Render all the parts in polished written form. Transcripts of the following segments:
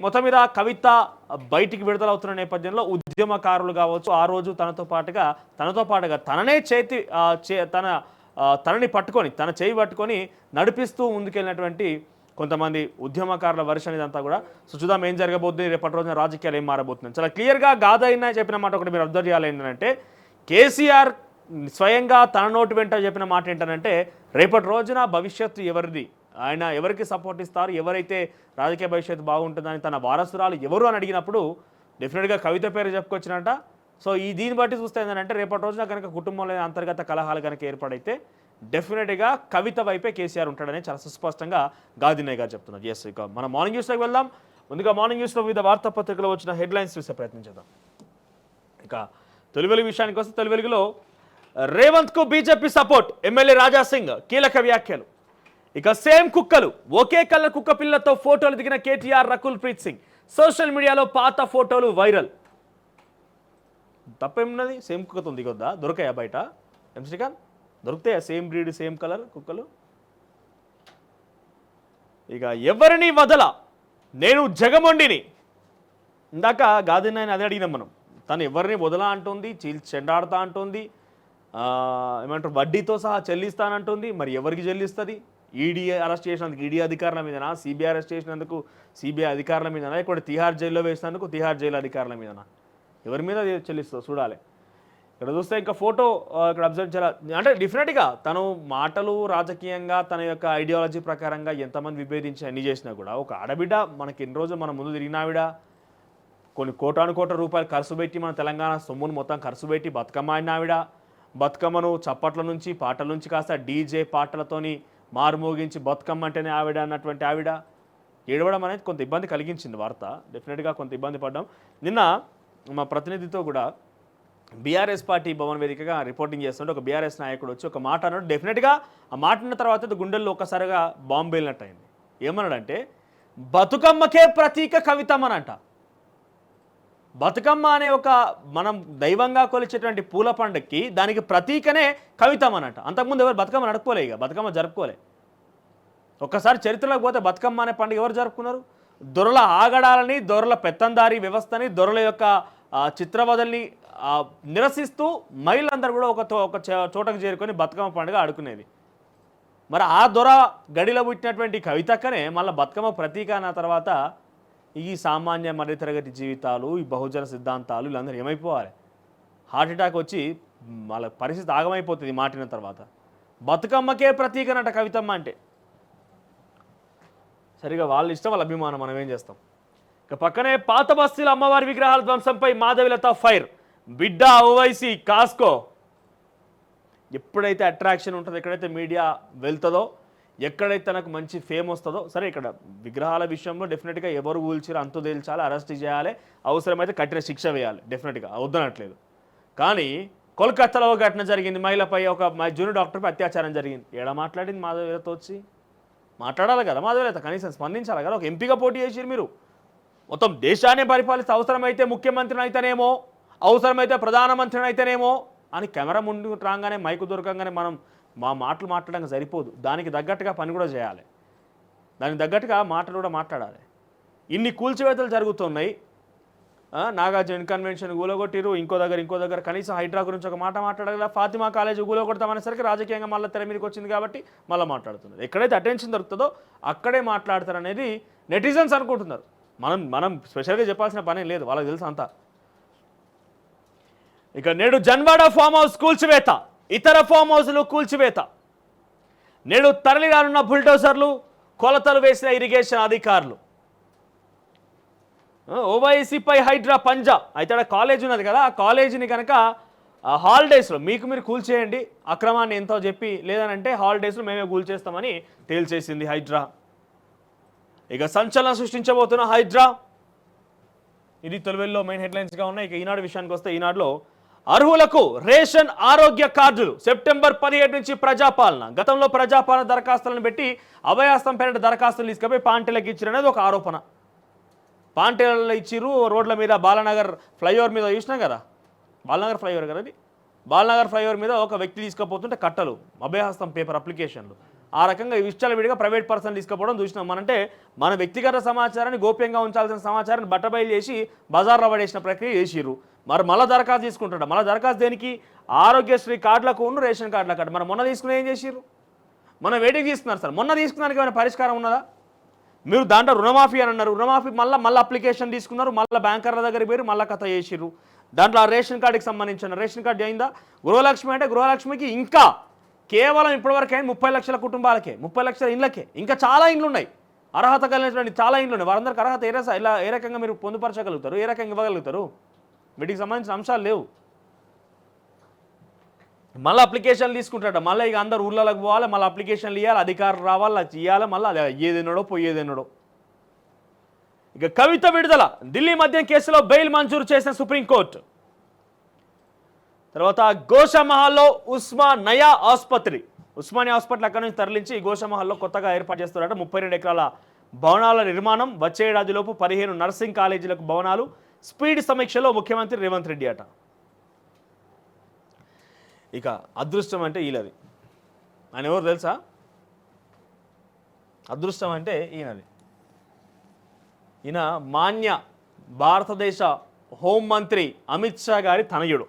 మొత్తం మీద కవిత బయటికి విడుదలవుతున్న నేపథ్యంలో ఉద్యమకారులు కావచ్చు ఆ రోజు తనతో పాటుగా తననే తనని పట్టుకొని తన చేయి పట్టుకొని నడిపిస్తూ ముందుకెళ్ళినటువంటి కొంతమంది ఉద్యమకారుల వర్షన్ ఇదంతా కూడా. సో చూద్దాం ఏం జరగబోతుంది, రేపటి రోజున రాజకీయాలు ఏం మారబోతుంది. చాలా క్లియర్గా గాదైనా చెప్పిన మాట ఒకటి మీరు అబ్జర్వ్ చేయాలి ఏంటంటే, కేసీఆర్ స్వయంగా తన నోటి వెంట చెప్పిన మాట ఏంటంటే రేపటి రోజున భవిష్యత్తు ఎవరిది, ఆయన ఎవరికి సపోర్ట్ ఇస్తారు, ఎవరైతే రాజకీయ భవిష్యత్తు బాగుంటుందని తన వారసురాలు ఎవరు అని అడిగినప్పుడు డెఫినెట్గా కవిత పేరు చెప్పుకొచ్చినట్ట. సో దీన్ని బట్టి చూస్తే ఏంటంటే రేపటి రోజున కనుక కుటుంబంలో అంతర్గత కలహాలు కనుక ఏర్పడైతే డెఫినెట్గా కవిత వైపే కేసీఆర్ ఉంటాడని చాలా సుస్పష్టంగా గాదిన్నయ్య గారు చెప్తున్నారు. ఎస్, ఇక మన మార్నింగ్ న్యూస్లోకి వెళ్దాం. ముందుగా మార్నింగ్ న్యూస్లో వివిధ వార్తాపత్రికలో వచ్చిన హెడ్లైన్స్ చూసే ప్రయత్నం చేద్దాం. ఇక తొలి వెలుగు విషయానికి వస్తే తొలి వెలుగులో రేవంత్కు బీజేపీ సపోర్ట్, ఎమ్మెల్యే రాజాసింగ్ కీలక వ్యాఖ్యలు. ఇక సేమ్ కుక్కలు, ఒకే కలర్ కుక్క పిల్లతో ఫోటోలు దిగిన కేటీఆర్, రకుల్ ప్రీత్ సింగ్. సోషల్ మీడియాలో పాత ఫోటోలు వైరల్. తప్పేమున్నది, సేమ్ కుక్కతో దిగొద్దా? దొరకాయా బయట? ఎం శ్రీకాంత్, దొరుకుతాయా సేమ్ బ్రీడ్ సేమ్ కలర్ కుక్కలు? ఇక ఎవరిని వదల, నేను జగమొండిని. ఇందాక గాదిన్నయ్యని అదే అడిగినాం మనం. తను ఎవరిని వదల అంటుంది, చెండాడుతా అంటుంది, ఏమంటారు వడ్డీతో సహా చెల్లిస్తానంటుంది. మరి ఎవరికి చెల్లిస్తుంది? ఈడీ అరెస్ట్ చేసినందుకు ఈడీ అధికారుల మీదనా, సిబిఐ అరెస్ట్ చేసినందుకు సిబిఐ అధికారుల మీదనా, ఇక్కడ తిహార్ జైల్లో వేసినందుకు తిహార్ జైలు అధికారుల మీదనా? ఎవరి మీద చెల్లిస్తుందో చూడాలి. ఇక్కడ చూస్తే ఇంకా ఫోటో ఇక్కడ అబ్జర్వ్ చేయాలి అంటే డెఫినెట్గా తను మాటలు రాజకీయంగా తన యొక్క ఐడియాలజీ ప్రకారంగా ఎంతమంది విభేదించి అన్ని చేసినా కూడా ఒక ఆడబిడ్డ మనకి ఎన్ని రోజులు మన ముందు తిరిగిన ఆవిడ, కొన్ని కోటాను రూపాయలు ఖర్చు పెట్టి మన తెలంగాణ సొమ్మును మొత్తం ఖర్చు పెట్టి బతుకమ్మ ఆడిన ఆవిడ, బతుకమ్మను చప్పట్ల నుంచి పాటల నుంచి కాస్త డీజే పాటలతోని మారుమోగించి బతుకమ్మ అంటేనే ఆవిడ అన్నటువంటి ఆవిడ ఏడవడం అనేది కొంత ఇబ్బంది కలిగించింది వార్త. డెఫినెట్గా కొంత ఇబ్బంది పడ్డాం. నిన్న మా ప్రతినిధితో కూడా బీఆర్ఎస్ పార్టీ భవన్ వేదికగా రిపోర్టింగ్ చేస్తుంటే ఒక బీఆర్ఎస్ నాయకుడు వచ్చి ఒక మాట అన్నాడు. డెఫినెట్గా ఆ మాట అన్న తర్వాత గుండెల్లో ఒక్కసారిగా బాంబు వెళ్ళినట్టు అయింది. ఏమన్నాడంటే బతుకమ్మకే ప్రతీక కవితమ్మనంట. బతుకమ్మ అనే ఒక మనం దైవంగా కొలిచేటువంటి పూల పండుగకి దానికి ప్రతీకనే కవితమ్మనంట. అంతకుముందు ఎవరు బతుకమ్మ నడుపుకోలే, ఇక బతుకమ్మ జరుపుకోలే. ఒక్కసారి చరిత్రలోకి పోతే బతుకమ్మ అనే పండుగ ఎవరు జరుపుకున్నారు? దొరల ఆగడాలని, దొరల పెత్తందారీ వ్యవస్థని, దొరల యొక్క చిత్రవదల్ని నిరసిస్తూ మహిళలందరూ కూడా ఒక చోటకు చేరుకొని బతుకమ్మ పండుగ ఆడుకునేది. మరి ఆ దొర గడిలో పుట్టినటువంటి కవితక్కనే మళ్ళీ బతుకమ్మ ప్రతీక అన్న తర్వాత ఈ సామాన్య మధ్యతరగతి జీవితాలు, ఈ బహుజన సిద్ధాంతాలు వీళ్ళందరూ ఏమైపోవాలి? హార్ట్ అటాక్ వచ్చి వాళ్ళ పరిస్థితి ఆగమైపోతుంది మాటిన తర్వాత. బతుకమ్మకే ప్రతీకనట కవితమ్మ అంటే. సరిగా వాళ్ళ ఇష్టం, వాళ్ళ అభిమానం, మనం ఏం చేస్తాం. ఇక పక్కనే పాత బస్తీల అమ్మవారి విగ్రహాల ధ్వంసంపై మాధవిలత ఫైర్, బిడ్డ ఓవైసీ కాస్కో. ఎప్పుడైతే అట్రాక్షన్ ఉంటుందో, ఎక్కడైతే మీడియా వెళ్తుందో, ఎక్కడైతే తనకు మంచి ఫేమ్ వస్తుందో, సరే ఇక్కడ విగ్రహాల విషయంలో డెఫినెట్గా ఎవరు కూల్చారో అంతు తేల్చాలి, అరెస్ట్ చేయాలి, అవసరమైతే కఠిన శిక్ష వేయాలి, డెఫినెట్గా వద్దనట్లేదు. కానీ కోల్కతాలో ఘటన జరిగింది, మహిళపై ఒక జూనియర్ డాక్టర్పై అత్యాచారం జరిగింది. ఏడా మాట్లాడింది మాధవిలత వచ్చి? మాట్లాడాలి కదా మాధవిలత, కనీసం స్పందించాలి కదా. ఒక ఎంపీగా పోటీ చేసిరు మీరు, మొత్తం దేశాన్ని పరిపాలిస్తే అవసరమైతే ముఖ్యమంత్రిని అయితేనేమో, అవసరమైతే ప్రధానమంత్రిని అయితేనేమో అని కెమెరా ముందు రాగానే మైకు దొరకంగానే మనం మా మాటలు మాట్లాడడానికి సరిపోదు, దానికి తగ్గట్టుగా పని కూడా చేయాలి, దానికి తగ్గట్టుగా మాటలు కూడా మాట్లాడాలి. ఇన్ని కూల్చివేతలు జరుగుతున్నాయి. నాగార్జున కన్వెన్షన్ గూలగొట్టిరు, ఇంకో దగ్గర కనీసం హైడ్రా గురించి ఒక మాట మాట్లాడగల, ఫాతిమా కాలేజీ గూలగొడతామనేసరికి రాజకీయంగా మళ్ళీ తెర మీదకి వచ్చింది కాబట్టి మళ్ళీ మాట్లాడుతున్నారు. ఎక్కడైతే అటెన్షన్ దొరుకుతుందో అక్కడే మాట్లాడతారు అనేది నెటిజన్స్ అనుకుంటున్నారు. మనం స్పెషల్గా చెప్పాల్సిన పని లేదు, వాళ్ళకి తెలుసు అంతా. ఇక నేడు జన్వాడ ఫామ్ హౌస్ కూల్చివేత, ఇతర ఫామ్ హౌస్లు కూల్చివేత. నేడు తరలి రానున్న బుల్డోజర్లు, కొలతలు వేసిన ఇరిగేషన్ అధికారులు. ఓవైసీపై హైడ్రా పంజా. అయితే అక్కడ కాలేజ్ ఉన్నది కదా, ఆ కాలేజీని కనుక హాలిడేస్లో మీకు మీరు కూల్చేయండి, అక్రమాన్ని ఎంతో చెప్పి, లేదనంటే హాలిడేస్లో మేమే కూల్చేస్తామని తేల్చేసింది హైడ్రా. ఇక సంచలనం సృష్టించబోతున్న హైడ్రా. ఇది తొలివెల్లో మెయిన్ హెడ్లైన్స్గా ఉన్నాయి. ఇక ఈనాడు విషయానికి వస్తే ఈనాడులో అర్హులకు రేషన్ ఆరోగ్య కార్డులు సెప్టెంబర్ 17 నుంచి ప్రజాపాలన. గతంలో ప్రజాపాలన దరఖాస్తులను పెట్టి అభయాస్తం పేరిట దరఖాస్తులు తీసుకుపోయి పాంటీలకు ఇచ్చిరనేది ఒక ఆరోపణ. పాంటీలలో ఇచ్చిరు, రోడ్ల మీద బాలనగర్ ఫ్లైఓవర్ మీద చూసినాం కదా, బాలనగర్ ఫ్లైఓవర్ కదా అది, బాలనగర్ ఫ్లైఓవర్ మీద ఒక వ్యక్తి తీసుకుపోతుంటే కట్టలు అభయహస్తం పేపర్ అప్లికేషన్లు ఆ రకంగా విడిగా ప్రైవేట్ పర్సన్ తీసుకుపోవడం చూసినాం. మనంటే మన వ్యక్తిగత సమాచారాన్ని గోప్యంగా ఉంచాల్సిన సమాచారాన్ని బట్టబయలు చేసి బజార్లో పడేసిన ప్రక్రియ చేసిర్రు. మరి మళ్ళీ దరఖాస్తు తీసుకుంటాడు. మళ్ళీ దరఖాస్తు దేనికి? ఆరోగ్యశ్రీ కార్డులకు ఉన్న రేషన్ కార్డుల కార్డు. మరి మొన్న తీసుకుని ఏం చేసిర్రు? మొన్న వెయిటింగ్ తీసుకున్నారు సార్. మొన్న తీసుకున్నానికి ఏమైనా పరిష్కారం ఉన్నదా? మీరు దాంట్లో రుణమాఫీ అని అన్నారు. రుణమాఫీ మళ్ళీ అప్లికేషన్ తీసుకున్నారు. మళ్ళీ బ్యాంకర్ల దగ్గరికి పోయి మళ్ళీ కథ చేసిర్రు. దాంట్లో ఆ రేషన్ కార్డుకి సంబంధించిన రేషన్ కార్డు అయిందా? గృహలక్ష్మి అంటే గృహలక్ష్మికి ఇంకా కేవలం ఇప్పటివరకు అయిన 30 లక్షల కుటుంబాలకే, 30 లక్షల ఇండ్లకే, ఇంకా చాలా ఇండ్లు ఉన్నాయి. అర్హత కలిగినటువంటి చాలా ఇండ్లు ఉన్నాయి. వారందరికీ అర్హత ఏ రకంగా మీరు పొందుపరచగలుగుతారు? ఏ రకంగా ఇవ్వగలుగుతారు? వీటికి సంబంధించిన అంశాలు లేవు. మళ్ళీ అప్లికేషన్లు తీసుకుంటాడ. మళ్ళీ ఇక అందరు ఊళ్ళలోకి పోవాలి, మళ్ళీ అప్లికేషన్లు ఇవ్వాలి, అధికారులు రావాలి, అది ఇవ్వాలి. మళ్ళీ అది అయ్యేదేనడో పోయేదేనడో. ఇక కవిత విడుదల. ఢిల్లీ మద్యం కేసులో బెయిల్ మంజూరు చేసిన సుప్రీంకోర్టు. తర్వాత గోషామహల్లో ఉస్మానియా హాస్పిటల్ అక్కడి నుంచి తరలించి గోషామహల్లో కొత్తగా ఏర్పాటు చేస్తున్నారట. 32 ఎకరాల భవనాల నిర్మాణం. వచ్చే ఏడాదిలోపు 15 నర్సింగ్ కాలేజీలకు భవనాలు. స్పీడ్ సమీక్షలో ముఖ్యమంత్రి రేవంత్ రెడ్డి అట. ఇక అదృష్టం అంటే ఈయనది. ఆయన ఎవరు తెలుసా? అదృష్టం అంటే ఈయనది. ఈయన మాన్య భారతదేశ హోంమంత్రి అమిత్ షా గారి తనయుడు.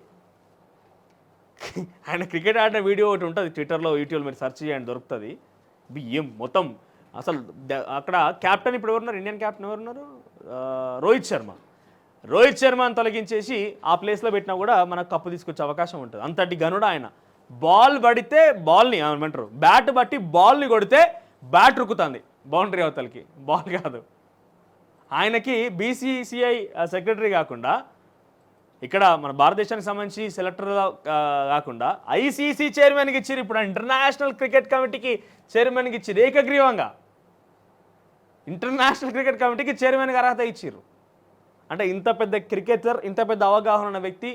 ఆయన క్రికెట్ ఆడిన వీడియో ఒకటి ఉంటుంది ట్విట్టర్లో, యూట్యూబ్లో మీరు సెర్చ్ చేయండి, దొరుకుతుంది. ఏం మొత్తం అసలు అక్కడ క్యాప్టెన్ ఇప్పుడు ఎవరున్నారు? ఇండియన్ క్యాప్టెన్ ఎవరున్నారు? రోహిత్ శర్మని తొలగించేసి ఆ ప్లేస్లో పెట్టినా కూడా మనకు కప్పు తీసుకొచ్చే అవకాశం ఉంటుంది. అంతటి గనుడు ఆయన. బాల్ పడితే బాల్ని ఏమంటారు, బ్యాట్ బట్టి బాల్ని కొడితే బ్యాట్ రుక్కుతుంది బౌండరీ అవతలకి, బాల్ కాదు. ఆయనకి బీసీసీఐ సెక్రటరీ కాకుండా, ఇక్కడ మన భారతదేశానికి సంబంధించి సెలెక్టర్ కాకుండా ఐసీసీ చైర్మన్కి ఇచ్చారు. ఇప్పుడు ఇంటర్నేషనల్ క్రికెట్ కమిటీకి చైర్మన్కి ఇచ్చారు. ఏకగ్రీవంగా ఇంటర్నేషనల్ క్రికెట్ కమిటీకి చైర్మన్గా అర్హత ఇచ్చారు. అంటే ఇంత పెద్ద క్రికెటర్, ఇంత పెద్ద అవగాహన ఉన్న వ్యక్తి,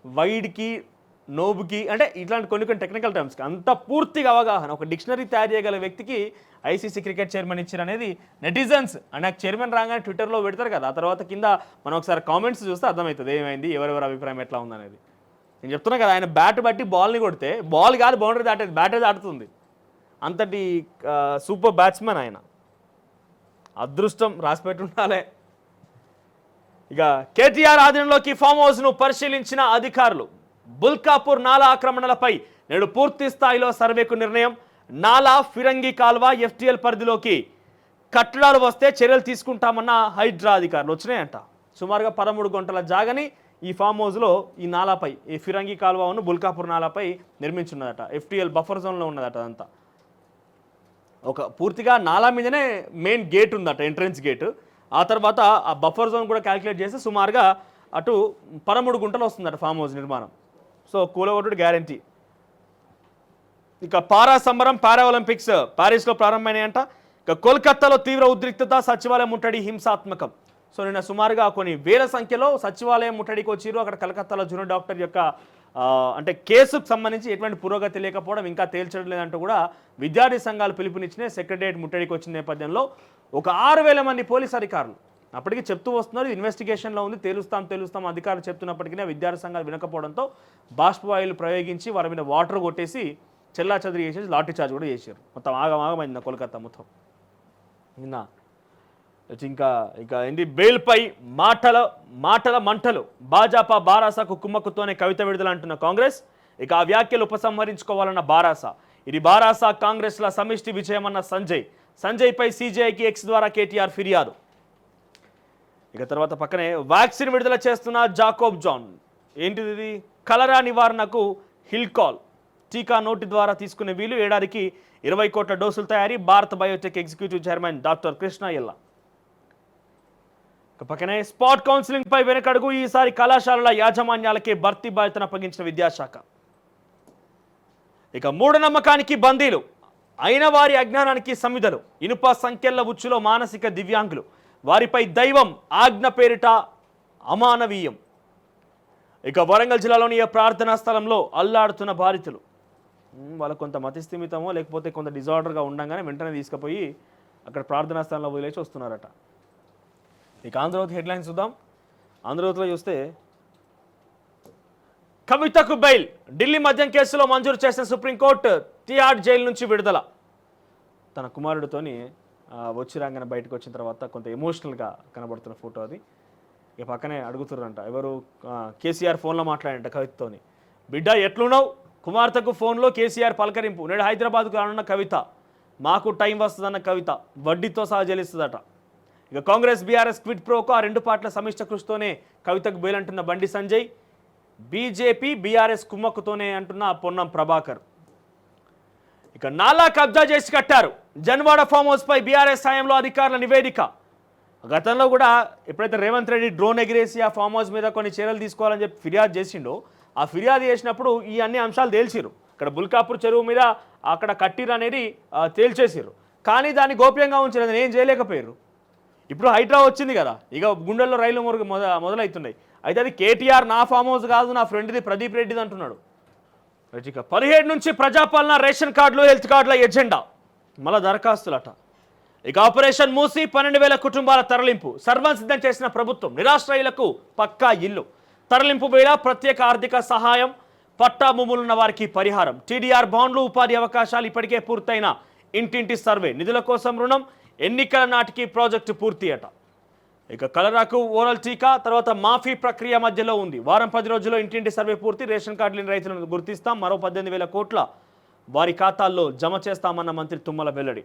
వైడ్కి నోబుకి అంటే ఇట్లాంటి కొన్ని టెక్నికల్ టర్మ్స్కి అంత పూర్తిగా అవగాహన, ఒక డిక్షనరీ తయారు చేయగల వ్యక్తికి ఐసీసీ క్రికెట్ చైర్మన్ ఇచ్చారు అనేది నెటిజన్స్. అండ్ నాకు చైర్మన్ రాగానే ట్విట్టర్లో పెడతారు కదా, ఆ తర్వాత కింద మనం ఒకసారి కామెంట్స్ చూస్తే అర్థమవుతుంది ఏమైంది, ఎవరెవరి అభిప్రాయం ఎట్లా ఉందనేది. నేను చెప్తున్నా కదా, ఆయన బ్యాట్ బట్టి బాల్ని కొడితే బాల్ కాదు బౌండరీ దాటేది, బ్యాటే దాటుతుంది. అంతటి సూపర్ బ్యాట్స్మెన్ ఆయన. అదృష్టం రాసిపెట్టి ఉండాలే. ఇక కేటీఆర్ ఆధీనంలోకి ఫామ్ హౌస్ను పరిశీలించిన అధికారులు. బుల్కాపూర్ నాలా ఆక్రమణలపై నేడు పూర్తి స్థాయిలో సర్వేకు నిర్ణయం. నాలా, ఫిరంగి కాల్వ, ఎఫ్టీఎల్ పరిధిలోకి కట్టడాలు వస్తే చర్యలు తీసుకుంటామన్న హైడ్రా అధికారులు. వచ్చినాయంట. సుమారుగా 13 గంటల జాగని ఈ ఫామ్ హౌస్లో ఈ నాలాపై, ఈ ఫిరంగి కాల్వను బుల్కాపూర్ నాలాపై నిర్మించున్నదట. ఎఫ్టీఎల్ బఫర్ జోన్లో ఉన్నదట. అదంతా ఒక పూర్తిగా నాలా మీదనే మెయిన్ గేట్ ఉందట, ఎంట్రన్స్ గేట్. ఆ తర్వాత ఆ బఫర్ జోన్ కూడా క్యాలిక్యులేట్ చేస్తే సుమారుగా అటు 13 గుంటలు వస్తుందట ఫామ్ హౌస్ నిర్మాణం. సో కూలగొట్టుడు గ్యారంటీ. ఇక పారా సంబరం, పారా ఒలింపిక్స్ ప్యారిస్లో ప్రారంభమైనాయంట. ఇక కోల్కతాలో తీవ్ర ఉద్రిక్తత, సచివాలయం ముట్టడి హింసాత్మకం. సో నిన్న సుమారుగా కొన్ని వేల సంఖ్యలో సచివాలయం ముట్టడికి వచ్చిరు. అక్కడ కలకత్తాలో జూనియర్ డాక్టర్ యొక్క అంటే కేసుకు సంబంధించి ఎటువంటి పురోగతి లేకపోవడం, ఇంకా తేల్చడం లేదంటూ కూడా విద్యార్థి సంఘాలు పిలుపునిచ్చిన సెక్రటరియట్ ముట్టడికి వచ్చిన నేపథ్యంలో ఒక 6,000 మంది పోలీసు అధికారులు అప్పటికి చెప్తూ వస్తున్నారు, ఇన్వెస్టిగేషన్లో ఉంది, తేలుస్తాం అధికారులు చెప్తున్నప్పటికీ విద్యార్థి సంఘాలు వినకపోవడంతో బాష్పవాయువులు ప్రయోగించి వారి మీద వాటర్ కొట్టేసి చెల్లాచెదరి చేసేసి లాఠీ చార్జ్ కూడా చేశారు. మొత్తం ఆగమైంది కోల్కతా మొత్తం. నిన్న ఇంకా ఏంటి బెయిల్పై మాటల మంటలు. భాజపా బారాసాకు కుమ్మక్కుతోనే కవిత విడుదల అంటున్న కాంగ్రెస్. ఇక ఆ వ్యాఖ్యలు ఉపసంహరించుకోవాలన్న బారాస. ఇది బారాస కాంగ్రెస్ల సమిష్టి విజయమన్న సంజయ్పై సీజేఐకి ఎక్స్ ద్వారా కేటీఆర్ ఫిర్యాదు. ఇక తర్వాత పక్కనే వ్యాక్సిన్ విడుదల చేస్తున్న జాకోబ్ జాన్. ఏంటిది ఇది? కలరా నివారణకు హిల్కాల్ టీకా నోటి ద్వారా తీసుకునే వీలు. ఏడాదికి 20 కోట్ల డోసులు తయారీ. Bharat Biotech executive chairman doctor Krishna ఎల్లా. పక్కనే స్పాట్ కౌన్సిలింగ్ పై వెనకడుగు. ఈసారి కళాశాలల యాజమాన్యాలకే భర్తీ బాధ్యతను అప్పగించిన విద్యాశాఖ. ఇక మూఢనమ్మకానికి బందీలు, అయిన వారి అజ్ఞానానికి సమిధలు. ఇనుప సంఖ్యల ఉచ్చులో మానసిక దివ్యాంగులు. వారిపై దైవం ఆజ్ఞ పేరిట అమానవీయం. ఇక వరంగల్ జిల్లాలోని ప్రార్థనా స్థలంలో అల్లాడుతున్న బాధితులు. వాళ్ళకు కొంత మతిస్థిమితమో లేకపోతే కొంత డిజార్డర్గా ఉండగానే వెంటనే తీసుకుపోయి అక్కడ ప్రార్థనా స్థలంలో వదిలేసి వస్తున్నారట. ఇక ఆంధ్రజ్యోతి హెడ్లైన్స్ చూద్దాం. ఆంధ్రజ్యోతిలో చూస్తే కవితకు బెయిల్. ఢిల్లీ మద్యం కేసులో మంజూరు చేసిన సుప్రీంకోర్టు. తిహార్ జైలు నుంచి విడుదల. తన కుమారుడితోని వచ్చి రాగానే బయటకు వచ్చిన తర్వాత కొంత ఎమోషనల్గా కనబడుతున్న ఫోటో అది. ఇక పక్కనే అడుగుతున్నారంట ఎవరు, కేసీఆర్ ఫోన్లో మాట్లాడంట కవితతోని. బిడ్డ ఎట్లున్నావు, కుమార్తెకు ఫోన్లో కేసీఆర్ పలకరింపు. నేడు హైదరాబాద్కు రానున్న కవిత, మాకు టైం వస్తుందన్న కవిత వడ్డీతో సహా చెల్లిస్తుందట. ఇక కాంగ్రెస్ బీఆర్ఎస్ క్విట్ ప్రోకో, ఆ రెండు పార్టీల సమిష్ట కృషితోనే కవితకు బెయిలంటున్న బండి సంజయ్. బీజేపీ బీఆర్ఎస్ కుమ్మక్కుతోనే అంటున్న పొన్నం ప్రభాకర్. ఇక నాలా కబ్జా చేసి కట్టారు, జన్వాడ ఫామ్ హౌస్ పై బీఆర్ఎస్ సాయంలో అధికారుల నివేదిక. గతంలో కూడా ఎప్పుడైతే రేవంత్ రెడ్డి డ్రోన్ ఎగిరేసి ఆ ఫామ్ హౌస్ మీద కొన్ని చర్యలు తీసుకోవాలని చెప్పి ఫిర్యాదు చేసిండో, ఆ ఫిర్యాదు చేసినప్పుడు ఈ అన్ని అంశాలు తేల్చిరు. ఇక్కడ బుల్కాపూర్ చెరువు మీద అక్కడ కట్టిరు అనేది తేల్చేసిరు. కానీ దాన్ని గోప్యంగా ఉంచినది ఏం చేయలేకపోయారు. ఇప్పుడు హైడ్రా వచ్చింది కదా, ఇక గుండెల్లో రైలు మురుగు మొదలవుతున్నాయి. అయితే అది కేటీఆర్ నా ఫామ్ హౌస్ కాదు, నా ఫ్రెండ్ది ప్రదీప్ రెడ్డిది అంటున్నాడు. ఇక 17 నుంచి ప్రజాపాలన, రేషన్ కార్డులు, హెల్త్ కార్డుల ఎజెండా, మళ్ళా దరఖాస్తులట. ఇక ఆపరేషన్ మూసి 12,000 కుటుంబాల తరలింపు, సర్వం సిద్ధం చేసిన ప్రభుత్వం. నిరాశ్రయులకు పక్కా ఇల్లు, తరలింపు వేళ ప్రత్యేక ఆర్థిక సహాయం, పట్టా భూములున్న వారికి పరిహారం. టీడీఆర్ బాండ్లు, ఉపాధి అవకాశాలు, ఇప్పటికే పూర్తయిన ఇంటింటి సర్వే, నిధుల కోసం రుణం, ఎన్నికల నాటికి ప్రాజెక్టు పూర్తి అట. ఇక కలరాకు ఓరల్ టీకా, తర్వాత మాఫీ ప్రక్రియ మధ్యలో ఉంది. వారం 10 రోజుల్లో ఇంటింటి సర్వే పూర్తి, రేషన్ కార్డు లేని రైతులను గుర్తిస్తాం, మరో 18,000 కోట్ల వారి ఖాతాల్లో జమ చేస్తామన్న మంత్రి తుమ్మల వెల్లడి.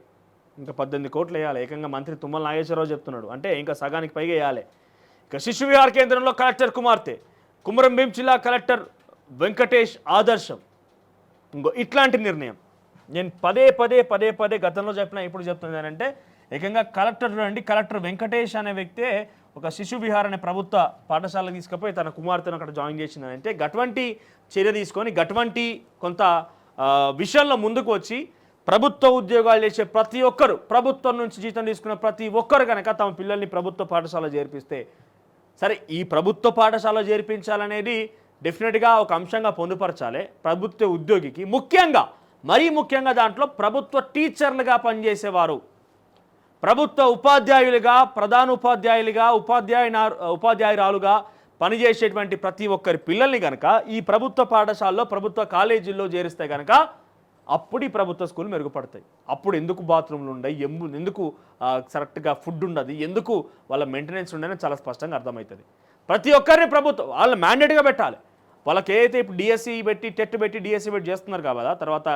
ఇంకా 18 కోట్లు వేయాలి ఏకంగా మంత్రి తుమ్మల నాగేశ్వరరావు చెప్తున్నాడు. అంటే ఇంకా సగానికి పైగా వేయాలి. ఇక శిశు విహార కేంద్రంలో కలెక్టర్ కుమార్తె, కుమరం భీం జిల్లా కలెక్టర్ వెంకటేష్ ఆదర్శం. ఇంకో ఇట్లాంటి నిర్ణయం నేను పదే గతంలో చెప్పిన, ఇప్పుడు చెప్తున్నాను. అంటే ఏకంగా కలెక్టర్ అండి, కలెక్టర్ వెంకటేష్ అనే వ్యక్తే ఒక శిశు విహార్ అనే ప్రభుత్వ పాఠశాలకు తీసుకుపోయి తన కుమార్తెను అక్కడ జాయిన్ చేసిందని. అంటే గటువంటి చర్య తీసుకొని గటువంటి కొంత విషయంలో ముందుకు వచ్చి ప్రభుత్వ ఉద్యోగాలు చేసే ప్రతి ఒక్కరు, ప్రభుత్వం నుంచి జీతం తీసుకున్న ప్రతి ఒక్కరు కనుక తమ పిల్లల్ని ప్రభుత్వ పాఠశాల చేర్పిస్తే సరే. ఈ ప్రభుత్వ పాఠశాల చేర్పించాలనేది డెఫినెట్గా ఒక అంశంగా పొందుపరచాలి ప్రభుత్వ ఉద్యోగికి. మరీ ముఖ్యంగా దాంట్లో ప్రభుత్వ టీచర్లుగా పనిచేసేవారు, ప్రభుత్వ ఉపాధ్యాయులుగా, ప్రధాన ఉపాధ్యాయులుగా, ఉపాధ్యాయురాలుగా పనిచేసేటువంటి ప్రతి ఒక్కరి పిల్లల్ని కనుక ఈ ప్రభుత్వ పాఠశాలలో, ప్రభుత్వ కాలేజీల్లో చేరిస్తే కనుక అప్పుడు ఈ ప్రభుత్వ స్కూల్ మెరుగుపడతాయి. అప్పుడు ఎందుకు బాత్రూమ్లు ఉండయి, ఎందుకు కరెక్ట్గా ఫుడ్ ఉండదు, ఎందుకు వాళ్ళ మెయింటెనెన్స్ ఉండని చాలా స్పష్టంగా అర్థమవుతుంది. ప్రతి ఒక్కరిని ప్రభుత్వం వాళ్ళు మ్యాండేట్గా పెట్టాలి. వాళ్ళకి ఏదైతే ఇప్పుడు డిఎస్సి పెట్టి, టెట్ పెట్టి, డిఎస్సి పెట్టి చేస్తున్నారు కదా, తర్వాత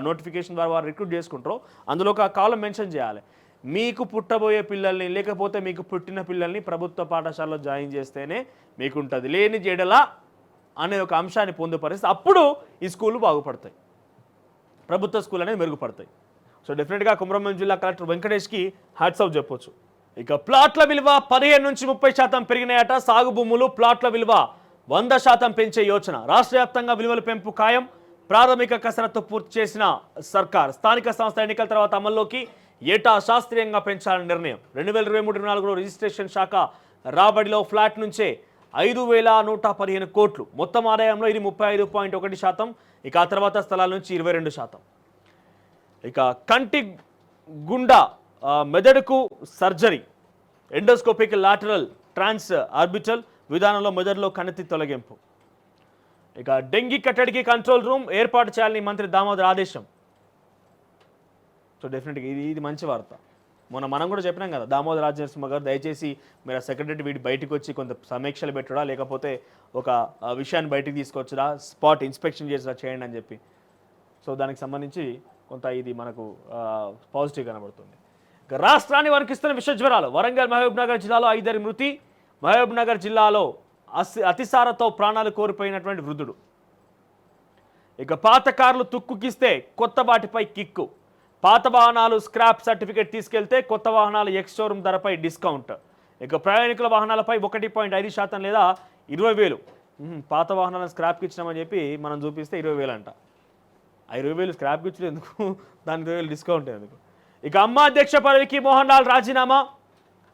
నోటిఫికేషన్ ద్వారా వారు రిక్రూట్ చేసుకుంటారో అందులో ఒక కాలం మెన్షన్ చేయాలి. మీకు పుట్టబోయే పిల్లల్ని, లేకపోతే మీకు పుట్టిన పిల్లల్ని ప్రభుత్వ పాఠశాలలో జాయిన్ చేస్తేనే మీకు ఉంటుంది, లేని జడలా అనే ఒక అంశాన్ని పొందుపరిస్తే అప్పుడు ఈ స్కూళ్ళు బాగుపడతాయి, ప్రభుత్వ స్కూల్ అనేది మెరుగుపడతాయి. సో డెఫినెట్గా కుమరం జిల్లా కలెక్టర్ వెంకటేష్కి హ్యాట్స్ ఆఫ్ చెప్పొచ్చు. ఇక ప్లాట్ల విలువ 15 నుంచి 30% పెరిగినాయట. సాగు భూములు, ప్లాట్ల విలువ 100% పెంచే యోచన. రాష్ట్ర వ్యాప్తంగా విలువల పెంపు ఖాయం. ప్రాథమిక కసరత్తు పూర్తి చేసిన సర్కార్. స్థానిక సంస్థ ఎన్నికల తర్వాత అమల్లోకి ఏటా శాస్త్రీయంగా పెంచాలని నిర్ణయం. 2023-24లో రిజిస్ట్రేషన్ శాఖ రాబడిలో ఫ్లాట్ నుంచే 5,115 కోట్లు. మొత్తం ఆదాయంలో ఇది 35.1%. ఇక ఆ తర్వాత స్థలాల నుంచి 22%. ఇక కంటి గుండా మెదడుకు సర్జరీ, ఎండోస్కోపిక్ లాటరల్ ట్రాన్స్ ఆర్బిటల్ విధానంలో మెదడులో కణితి తొలగింపు. ఇక డెంగీ కట్టడికి కంట్రోల్ రూమ్ ఏర్పాటు చేయాలని మంత్రి దామోదర్ ఆదేశం. సో డెఫినెట్గా ఇది మంచి వార్త. మనం కూడా చెప్పినాం కదా, దామోదర్ రాజనరసింహ గారు దయచేసి మీరు సెక్రటరీ వీడి బయటకు వచ్చి కొంత సమీక్షలు పెట్టడా, లేకపోతే ఒక విషయాన్ని బయటకు తీసుకొచ్చడా, స్పాట్ ఇన్స్పెక్షన్ చేసా చేయండి అని చెప్పి. సో దానికి సంబంధించి కొంత ఇది మనకు పాజిటివ్ కనబడుతుంది. ఇక రాష్ట్రాన్ని వణికిస్తున్న విషజ్వరాలు. వరంగల్, మహబూబ్నగర్ జిల్లాలో 5 మృతి. మహబూబ్నగర్ జిల్లాలో అతిసారతో ప్రాణాలు కోల్పోయినటువంటి వృద్ధుడు. ఇక పాత కార్లు తుక్కుకిస్తే కొత్త వాటిపై కిక్కు. పాత వాహనాలు స్క్రాప్ సర్టిఫికేట్ తీసుకెళ్తే కొత్త వాహనాలు ఎక్స్ షోరూమ్ ధరపై డిస్కౌంట్. ఇక ప్రయాణికుల వాహనాలపై 1.5% లేదా 20,000. పాత వాహనాలను స్క్రాప్కి ఇచ్చినామని చెప్పి మనం చూపిస్తే 20,000 అంట. 20,000 స్క్రాప్కి ఇచ్చిన ఎందుకు, దానికి 20,000 డిస్కౌంట్ ఎందుకు? ఇక అమ్మ అధ్యక్ష పదవికి మోహన్ లాల్ రాజీనామా.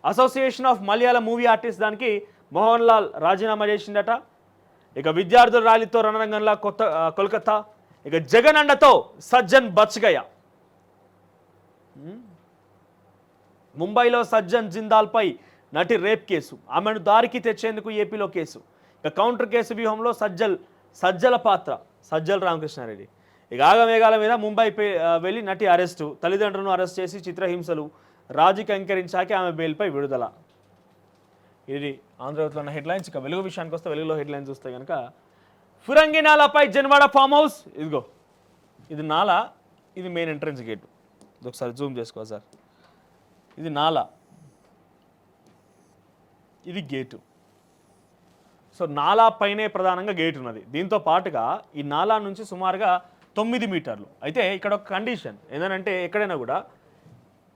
Association of Malayalam movie artist దానికి మోహన్ లాల్ రాజీనామా చేసిందట. ఇక విద్యార్థుల ర్యాలీతో రణరంగంలో కోల్కతా. ఇక జగన్ అండతో సజ్జన్ బచ్గయ. ముంబైలో సజ్జన్ జిందాల్పై నటి రేప్ కేసు, ఆమెను దారికి తెచ్చేందుకు ఏపీలో కేసు. ఇక కౌంటర్ కేసు వ్యూహంలో సజ్జల పాత్ర, సజ్జల రామకృష్ణారెడ్డి. ఇక ఆగమేఘాల మీద ముంబై వెళ్ళి నటి అరెస్టు, తల్లిదండ్రులను అరెస్ట్ చేసి చిత్రహింసలు, రాజుకి అంకరించాకే ఆమె బెయిల్పై విడుదల. ఇది ఆంధ్రజ్యోతిలో ఉన్న హెడ్లైన్స్. ఇక వెలుగు విషయానికి వస్తే వెలుగులో హెడ్లైన్స్ చూస్తే కనుక ఫిరంగి నాలాపై జన్వాడ ఫామ్ హౌస్. ఇదిగో ఇది నాలా, ఇది మెయిన్ ఎంట్రన్స్ గేటు. ఇది ఒకసారి జూమ్ చేసుకో సార్. ఇది నాలా, ఇది గేటు. సో నాలా పైనే ప్రధానంగా గేట్ ఉన్నది. దీంతో పాటుగా ఈ నాలా నుంచి సుమారుగా 9 మీటర్లు. అయితే ఇక్కడ ఒక కండిషన్ ఏంటంటే ఎక్కడైనా కూడా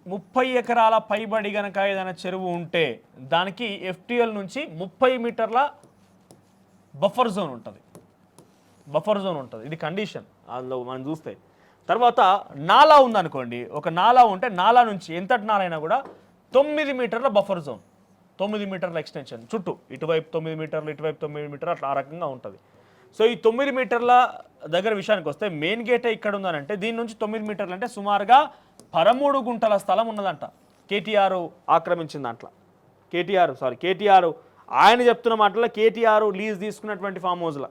30 ఎకరాల పైబడి కనుక ఏదైనా చెరువు ఉంటే దానికి FTL నుంచి 30 మీటర్ల బఫర్ జోన్ ఉంటుంది. ఇది కండిషన్ అందులో మనం చూస్తే. తర్వాత నాలా ఉందనుకోండి, ఒక నాలా ఉంటే నాలా నుంచి ఎంతటి నాలా అయినా కూడా 9 మీటర్ల బఫర్ జోన్, 9 మీటర్ల ఎక్స్టెన్షన్ చుట్టూ, ఇటువైపు 9 మీటర్లు, ఇటువైపు 9 మీటర్లు, అట్లా ఆ రకంగా ఉంటుంది. సో ఈ 9 మీటర్ల దగ్గర విషయానికి వస్తే మెయిన్ గేటే ఇక్కడ ఉందనంటే దీని నుంచి 9 మీటర్లు అంటే సుమారుగా 13 గుంటల స్థలం ఉన్నదంట. కేటీఆర్ ఆక్రమించిన దాంట్లో, కేటీఆర్ ఆయన చెప్తున్న మాటల్లో కేటీఆర్ లీజ్ తీసుకున్నటువంటి ఫామ్ హౌస్లో.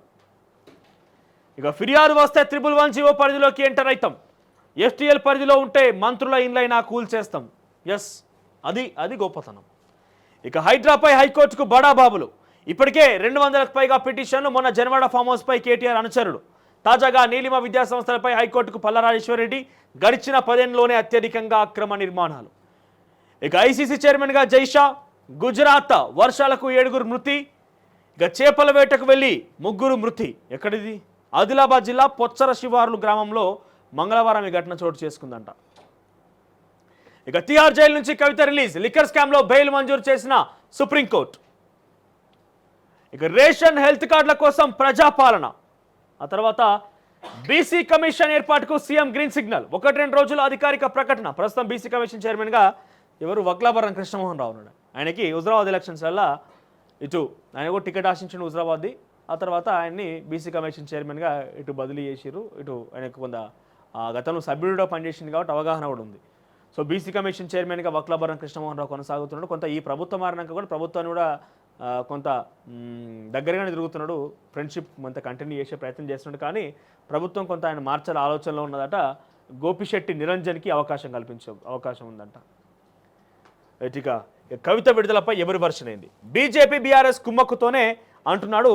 ఇక ఫిర్యాదు వస్తే 111 పరిధిలోకి ఎంటర్ అవుతాం. FTL పరిధిలో ఉంటే మంత్రుల ఇండ్లైనా కూల్చేస్తాం. ఎస్, అది గొప్పతనం. ఇక హైడ్రాపై హైకోర్టుకు బడా బాబులు. ఇప్పటికే 200కు పైగా పిటిషన్లు. మొన్న జన్వాడ ఫామ్ హౌస్పై కేటీఆర్ అనుచరుడు. తాజాగా నీలిమ విద్యా సంస్థలపై హైకోర్టుకు పల్లరాజేశ్వరరెడ్డి. గడిచిన 10 ఏళ్లలోనే అత్యధికంగా అక్రమ నిర్మాణాలు. ఇక ICC చైర్మన్గా జైషా. గుజరాత్ వర్షాలకు 7 మృతి. ఇక చేపల వేటకు వెళ్ళి 3 మృతి. ఎక్కడిది? ఆదిలాబాద్ జిల్లా పొచ్చర శివార్లు గ్రామంలో మంగళవారం ఈ ఘటన చోటు చేసుకుందంట. ఇక తిహార్ జైలు నుంచి కవిత రిలీజ్. లిక్కర్ స్కామ్లో బెయిల్ మంజూరు చేసిన సుప్రీంకోర్టు. ఇక రేషన్ హెల్త్ కార్డుల కోసం ప్రజాపాలన. ఆ తర్వాత బీసీ కమిషన్ ఏర్పాటుకు సీఎం గ్రీన్ సిగ్నల్. 1-2 రోజుల అధికారిక ప్రకటన. ప్రస్తుతం బీసీ కమిషన్ చైర్మన్గా ఎవరు? వక్లాభరణం కృష్ణమోహన్ రావు ఉన్నాడు. ఆయనకి హుజరాబాద్ ఎలక్షన్స్ వల్ల ఆయన కూడా టికెట్ ఆశించిన హుజరాబాద్ది. ఆ తర్వాత ఆయన్ని బీసీ కమిషన్ చైర్మన్గా ఇటు బదిలీ చేసిరు. ఇటు ఆయనకు కొంత గతంలో సభ్యుడిగా పనిచేసింది కాబట్టి అవగాహన కూడా ఉంది. సో బీసీ కమిషన్ చైర్మన్గా వక్లాభరణం కృష్ణమోహన్ రావు కొనసాగుతున్నాడు. కొంత ఈ ప్రభుత్వం మారినాక కూడా ప్రభుత్వాన్ని కూడా కొంత దగ్గరగానే తిరుగుతున్నాడు. ఫ్రెండ్షిప్ కొంత కంటిన్యూ చేసే ప్రయత్నం చేస్తున్నాడు. కానీ ప్రభుత్వం కొంత ఆయన మార్చాల ఆలోచనలో ఉన్నదట. గోపిశెట్టి నిరంజన్కి అవకాశం ఉందంట. ఇక కవిత విడుదలపై ఎవరి వర్షన్ అయింది? బీజేపీ బీఆర్ఎస్ కుమ్మక్కుతోనే అంటున్నాడు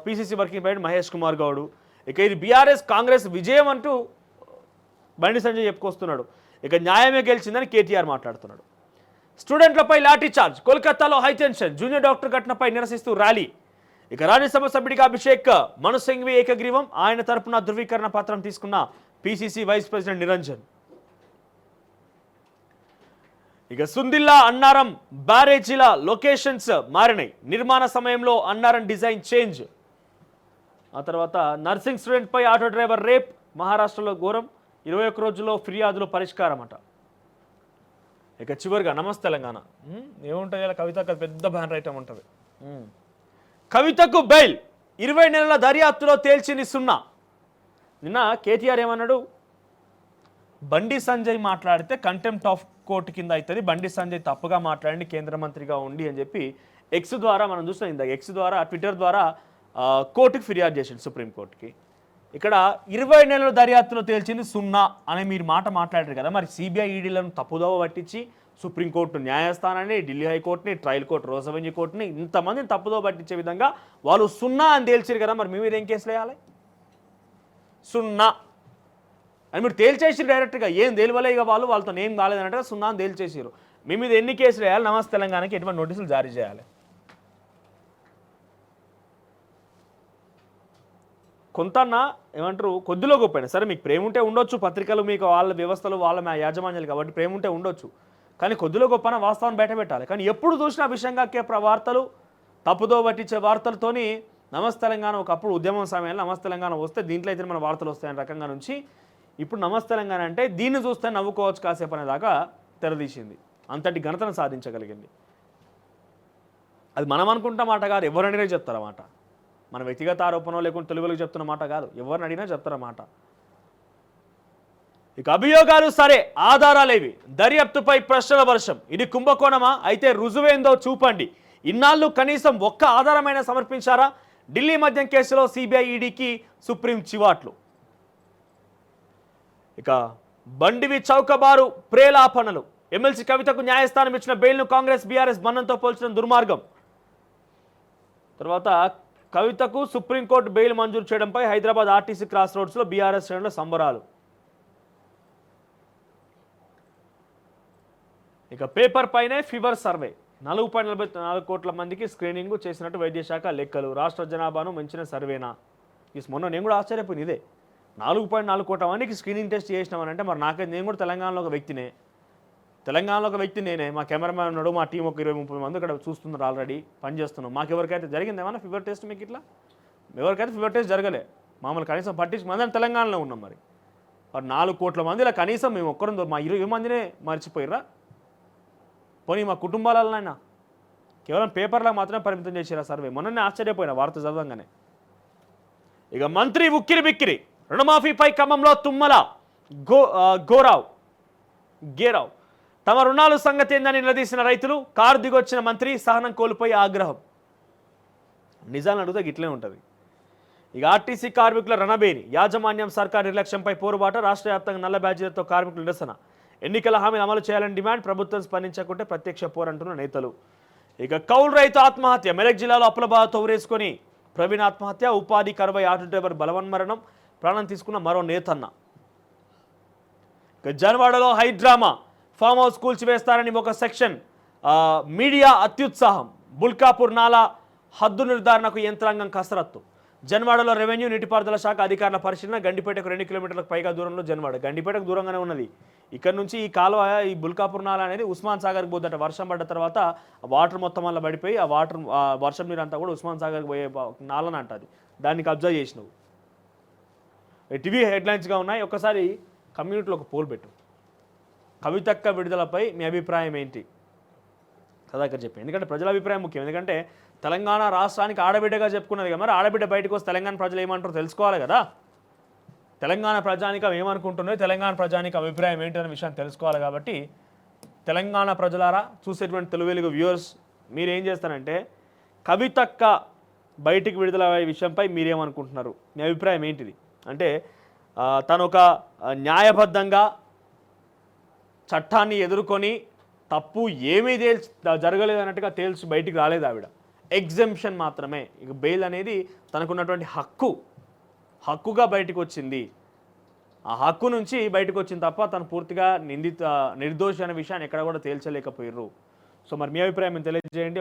PCC working president Mahesh Kumar Goud. ఇక ఇది బీఆర్ఎస్ కాంగ్రెస్ విజయం అంటూ బండి సంజయ్ చెప్పుకొస్తున్నాడు. ఇక న్యాయమే గెలిచిందని కేటీఆర్ మాట్లాడుతున్నాడు. స్టూడెంట్లపై లాఠీ చార్జ్. కోల్కతాలో హైటెన్షన్. జూనియర్ డాక్టర్ ఘటనపై నిరసిస్తూ ర్యాలీ. ఇక రాజ్యసభ సభ్యుడిగా అభిషేక్ మను సింఘ్వి ఏకగ్రీవం. ఆయన తరపున ధృవీకరణ పత్రం తీసుకున్న PCC వైస్ ప్రెసిడెంట్ నిరంజన్. ఇక సుందిల్లా అన్నారం బ్యారేజీల లొకేషన్స్ మారినాయి. నిర్మాణ సమయంలో అన్నారం డిజైన్ చేంజ్. ఆ తర్వాత నర్సింగ్ స్టూడెంట్పై ఆటో డ్రైవర్ రేప్. మహారాష్ట్రలో ఘోరం. 21 రోజుల్లో ఫిర్యాదులు పరిష్కారం అట. ఇక చివరిగా నమస్తే తెలంగాణ. ఏముంటుంది ఇలా కవితకు పెద్ద బ్యానర్ ఐటమ్ ఉంటుంది. కవితకు బెయిల్. 20 నెలల దర్యాప్తులో తేల్చింది 0. నిన్న కేటీఆర్ ఏమన్నాడు? బండి సంజయ్ మాట్లాడితే కంటెంప్ట్ ఆఫ్ కోర్టు కింద అవుతుంది. బండి సంజయ్ తప్పుగా మాట్లాడి కేంద్ర మంత్రిగా ఉండి అని చెప్పి ఎక్స్ ద్వారా మనం చూస్తాం. ఇందాక ఎక్స్ ద్వారా ట్విట్టర్ ద్వారా కోర్టుకి ఫిర్యాదు చేసింది సుప్రీంకోర్టుకి. ఇక్కడ 20 నెలల దర్యాప్తులో తేల్చింది 0 అనే మీరు మాట్లాడారు కదా. మరి CBI ఈడీలను తప్పుదోవ పట్టించి సుప్రీంకోర్టు న్యాయస్థానాన్ని, ఢిల్లీ హైకోర్టుని, ట్రయల్ కోర్టు, రోజ్ అవెన్యూ కోర్టుని ఇంతమందిని తప్పుదోవ పట్టించే విధంగా వాళ్ళు 0 అని తేల్చారు కదా. మరి మీ మీద ఏం కేసులు వేయాలి? 0 అని మీరు తేల్చేసారు డైరెక్ట్గా. ఏం తేలివలే ఇక వాళ్ళతో ఏం కాలేదన్నట్టుగా 0 అని తేల్చేసారు. మీ మీద ఎన్ని కేసులు వేయాలి? నమస్తే తెలంగాణకి ఎటువంటి నోటీసులు జారీ చేయాలి? కొంత ఏమంటారు కొద్దిలో గొప్పైనా సరే మీకు ప్రేమ ఉంటే ఉండొచ్చు. పత్రికలు మీకు వాళ్ళ వ్యవస్థలు వాళ్ళ యాజమాన్యాలు కాబట్టి ప్రేమ ఉంటే ఉండొచ్చు. కానీ కొద్దిలో గొప్పన వాస్తవాన్ని బయట పెట్టాలి. కానీ ఎప్పుడు చూసినా విషయంగా వార్తలు, తప్పుదో పట్టించే వార్తలతోని నమస్తే తెలంగాణ ఒకప్పుడు ఉద్యమం సమయంలో నమస్తే తెలంగాణ వస్తే దీంట్లో అయితే మన వార్తలు వస్తాయని రకంగా నుంచి ఇప్పుడు నమస్తే తెలంగాణ అంటే దీన్ని చూస్తే నవ్వుకోవచ్చు కాసేపు అనేదాకా తెరదీసింది. అంతటి ఘనతను సాధించగలిగింది. అది మనం అనుకుంటా మాట కాదు, ఎవరడినా చెప్తారన్నమాట. మన వ్యక్తిగత ఆరోపణ లేకుండా తెలుగులకు చెప్తున్న మాట కాదు, ఎవరిని అడిగినా చెప్తారన్నమాట. ఇక అభియోగాలు సరే, ఆధారాలేవి? దర్యాప్తుపై ప్రశ్నల వర్షం. ఇది కుంభకోణమా? అయితే రుజువేందో చూపండి. ఇన్నాళ్ళు కనీసం ఒక్క ఆధారమైనా సమర్పించారా? ఢిల్లీ మద్యం కేసులో CBI ఈడీకి సుప్రీం చివాట్లు. ఇక బండివి చౌకబారు ప్రేలాపనలు, ఎమ్మెల్సీ కవితకు న్యాయస్థానం ఇచ్చిన బెయిల్ను కాంగ్రెస్ బీఆర్ఎస్ బంధంతో పోల్చడం దుర్మార్గం. తర్వాత కవితకు సుప్రీంకోర్టు బెయిల్ మంజూరు చేయడంపై హైదరాబాద్ ఆర్టీసీ క్రాస్ రోడ్స్లో బీఆర్ఎస్ శ్రేణుల సంబరాలు. ఇక పేపర్ పైనే ఫీవర్ సర్వే, 4.44 కోట్ల మందికి స్క్రీనింగ్ చేసినట్టు వైద్యశాఖ లెక్కలు, రాష్ట్ర జనాభాను మించిన సర్వేనా. మొన్న నేను కూడా ఆశ్చర్యపోయింది ఇదే, 4.4 కోట్ల మందికి స్క్రీనింగ్ టెస్ట్ చేసినామని అంటే మరి నాకైతే నేను కూడా తెలంగాణలో ఒక వ్యక్తి నేనే, మా కెమెరామ్యాన్ ఉన్నాడు, మా టీం ఒక 20-30 మంది ఇక్కడ చూస్తున్నారు, ఆల్రెడీ పనిచేస్తున్నాం. మాకు ఎవరికైతే జరిగింది ఏమన్నా ఫీవర్ టెస్ట్? మీకు ఇట్లా ఎవరికైతే ఫీవర్ టెస్ట్ జరగలే, మామూలు కనీసం పట్టించుకుని తెలంగాణలో ఉన్నాం. మరి 4 కోట్ల మందిలో కనీసం మేము ఒక్కరు మా 20 మందినే మర్చిపోయిర్రా? పోనీ మా కుటుంబాలైనా కేవలం పేపర్లకు మాత్రమే పరిమితం చేసారా సర్వే? మొన్ననే ఆశ్చర్యపోయిన వార్త చదవంగానే. ఇక మంత్రి ఉక్కిరి బిక్కిరి, రుణమాఫీపై ఖమ్మంలో తుమ్మల గేరావ్, తమ రుణాలు సంగతి ఏందని నిలదీసిన రైతులు, కారు దిగొచ్చిన మంత్రి సహనం కోల్పోయి ఆగ్రహం. నిజాన్ని అడిగితే గిట్లే ఉంటుంది. ఇక ఆర్టీసీ కార్మికుల రణబేని, యాజమాన్యం సర్కార్ నిర్లక్ష్యంపై పోరుబాట, రాష్ట్ర వ్యాప్తంగా నల్ల బ్యాడ్జీలతో కార్మికుల నిరసన, ఎన్నికల హామీలు అమలు చేయాలని డిమాండ్, ప్రభుత్వం స్పందించకుంటే ప్రత్యక్ష పోరంటున్న నేతలు. ఇక కౌలు రైతు ఆత్మహత్య, మెదక్ జిల్లాలో అప్పుల బాధతో ఊరేసుకొని ప్రవీణ్ ఆత్మహత్య, ఉపాధి కరువై ఆటో డ్రైవర్ బలవన్మరణం, ప్రాణం తీసుకున్న మరో నేతన్న. ఇక జన్వాడలో హై డ్రామా, ఫామ్ హౌస్ కూల్చివేస్తారని ఒక సెక్షన్ మీడియా అత్యుత్సాహం, బుల్కాపూర్ నాలా హద్దు నిర్ధారణకు యంత్రాంగం కసరత్తు. జన్వాడలో రెవెన్యూ నీటిపారుదల శాఖ అధికారుల పరిశీలన, గండిపేటకు 2 కిలోమీటర్లకు పైగా దూరంలో జన్వాడ, గండిపేటకు దూరంగానే ఉన్నది. ఇక్కడ నుంచి ఈ కాలువ, ఈ బుల్కాపూర్ నాలా అనేది ఉస్మాన్ సాగర్కి పోతుందట. వర్షం పడ్డ తర్వాత వాటర్ మొత్తం వల్ల పడిపోయి ఆ వర్షం నీరు అంతా కూడా ఉస్మాన్ సాగర్కి పోయే నాలని అంటుంది. దాన్ని కబ్జా చేసినావు. టీవీ హెడ్లైన్స్గా ఉన్నాయి. ఒక్కసారి కమ్యూనిటీలో ఒక పోల్ పెట్టు, కవితక్క విడుదలపై మీ అభిప్రాయం ఏంటి? కదాకర్ చెప్పి, ఎందుకంటే ప్రజల అభిప్రాయం ముఖ్యం. ఎందుకంటే తెలంగాణ రాష్ట్రానికి ఆడబిడ్డగా చెప్పుకున్నది కదా, మరి ఆడబిడ్డ బయటకు వస్తే తెలంగాణ ప్రజలు ఏమంటారో తెలుసుకోవాలి కదా. తెలంగాణ ప్రజానికం ఏమనుకుంటున్నారో, తెలంగాణ ప్రజానికం అభిప్రాయం ఏంటనే విషయాన్ని తెలుసుకోవాలి. కాబట్టి తెలంగాణ ప్రజలారా, చూసేటువంటి తెలుగు వెలుగు వ్యూవర్స్, మీరేం చేస్తారంటే కవితక్క బయటికి విడుదలయ్యే విషయంపై మీరేమనుకుంటున్నారు, మీ అభిప్రాయం ఏంటిది? అంటే తను ఒక న్యాయబద్ధంగా చట్టాన్ని ఎదుర్కొని తప్పు ఏమీ జరగలేదు అన్నట్టుగా తేల్చి బయటికి రాలేదు ఆవిడ. ఎగ్జంప్షన్ మాత్రమే. ఇక బెయిల్ అనేది తనకున్నటువంటి హక్కుగా బయటకు వచ్చింది. ఆ హక్కు నుంచి బయటకు వచ్చింది తప్ప తను పూర్తిగా నిర్దోషి అనే విషయాన్ని ఎక్కడ కూడా తేల్చలేకపోయారు. సో మరి మీ అభిప్రాయం తెలియజేయండి.